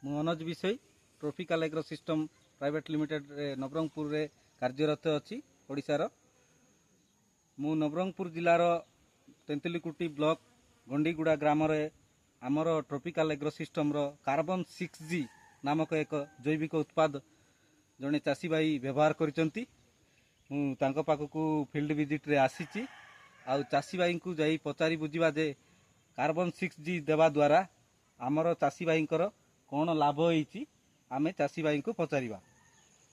ମୁଁ ଅନଜ ବିଷୟ tropical agro system private limited ନବରଙ୍ଗପୁରରେ କାର୍ଯ୍ୟରତ ଅଛି ଓଡ଼ିଶାର। ମୁଁ ନବରଙ୍ଗପୁର ଜିଲ୍ଲାର ତେନ୍ତୁଲିକୁଟି ବ୍ଲକ ଗଣ୍ଡିଗୁଡ଼ା ଗ୍ରାମରେ ଆମର ଟ୍ରପିକାଲ ଏଗ୍ରୋ ସିଷ୍ଟମର କାର୍ବନ 6G ନାମକ ଏକ ଜୈବିକ ଉତ୍ପାଦ ଜଣେ ଚାଷୀ ଭାଇ ବ୍ୟବହାର କରିଛନ୍ତି। ମୁଁ ତାଙ୍କ ପାଖକୁ ଫିଲ୍ଡ ଭିଜିଟ୍ରେ ଆସିଛି। ଆଉ ଚାଷୀ ଭାଇଙ୍କୁ ଯାଇ ପଚାରି ବୁଝିବା ଯେ କାର୍ବନ 6G ଦେବା ଦ୍ୱାରା ଆମର ଚାଷୀ ଭାଇଙ୍କର କ'ଣ ଲାଭ ହେଇଛି ଆମେ ଚାଷୀ ଭାଇଙ୍କୁ ପଚାରିବା।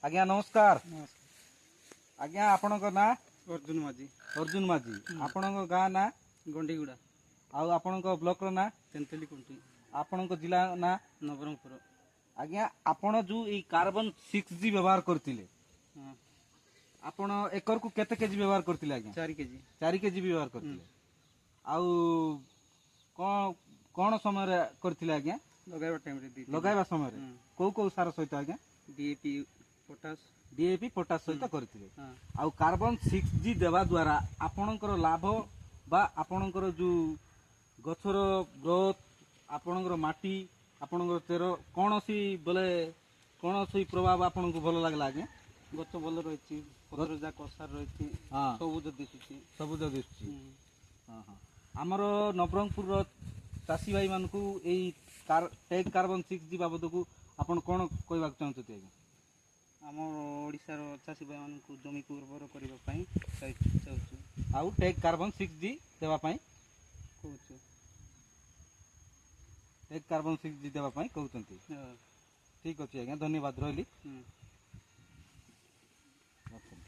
ଆଜ୍ଞା ନମସ୍କାର। ଆଜ୍ଞା ଆପଣଙ୍କ ନାଁ? ଅର୍ଜୁନ ମାଝୀ। ଅର୍ଜୁନ ମାଝୀ। ଆପଣଙ୍କ ଗାଁ ନାଁ? ଗଣ୍ଡିଗୁଡ଼ା। ଆଉ ଆପଣଙ୍କ ବ୍ଲକର ନାଁ? ତେନ୍ତୁଲିକୁଣ୍ଟି। ଆପଣଙ୍କ ଜିଲ୍ଲା ନାଁ? ନବରଙ୍ଗପୁର। ଆଜ୍ଞା ଆପଣ ଯେଉଁ ଏଇ କାର୍ବନ 6G ବ୍ୟବହାର କରିଥିଲେ, ହଁ। ଆପଣ ଏକରକୁ କେତେ କେଜି ବ୍ୟବହାର କରିଥିଲେ ଆଜ୍ଞା? 4 କେଜି। 4 କେଜି ବ୍ୟବହାର କରିଥିଲେ। ଆଉ କ'ଣ ସମୟରେ କରିଥିଲେ ଆଜ୍ଞା? ଲଗାଇବା ଟାଇମ୍ରେ ଦେଇଥିଲି। ଲଗାଇବା ସମୟରେ କୋଉ କୋଉ ସାର ସହିତ ଆଜ୍ଞା? DAP, potash. ଡିଏପି ପଟାସ ସହିତ କରିଥିଲେ। ହଁ। ଆଉ କାର୍ବନ 6G ଦେବା ଦ୍ୱାରା ଆପଣଙ୍କର ଲାଭ ବା ଆପଣଙ୍କର ଯେଉଁ ଗଛର ଗ୍ରୋଥ, ଆପଣଙ୍କର ମାଟି, ଆପଣଙ୍କର ଚେର କୌଣସି ବୋଲେ କୌଣସି ପ୍ରଭାବ ଆପଣଙ୍କୁ ଭଲ ଲାଗିଲା ଆଜ୍ଞା? ଗଛ ଭଲ ରହିଛି, ପତ୍ର ଯାକ ଅସାର ରହିଛି, ହଁ ସବୁଜ ଦିଶୁଛି। ସବୁଜ ଦିଶୁଛି। ହଁ ହଁ। ଆମର ନବରଙ୍ଗପୁରର ଚାଷୀ ଭାଇମାନଙ୍କୁ ଏଇ ଟେକ୍ କାର୍ବନ 6G ବାବଦକୁ ଆପଣ କ'ଣ କହିବାକୁ ଚାହୁଁଛନ୍ତି ଆଜ୍ଞା? ଆମ ଓଡ଼ିଶାର ଚାଷୀ ଭାଇମାନଙ୍କୁ ଜମିକୁ ଉର୍ବର କରିବା ପାଇଁ ଚାହୁଛୁ। ଆଉ ଟେକ୍ କାର୍ବନ 6G ଦେବା ପାଇଁ କହୁଛୁ। ଟେକ୍ କାର୍ବନ 6G ଦେବା ପାଇଁ କହୁଛନ୍ତି। ଠିକ୍ ଅଛି ଆଜ୍ଞା, ଧନ୍ୟବାଦ, ରହିଲି।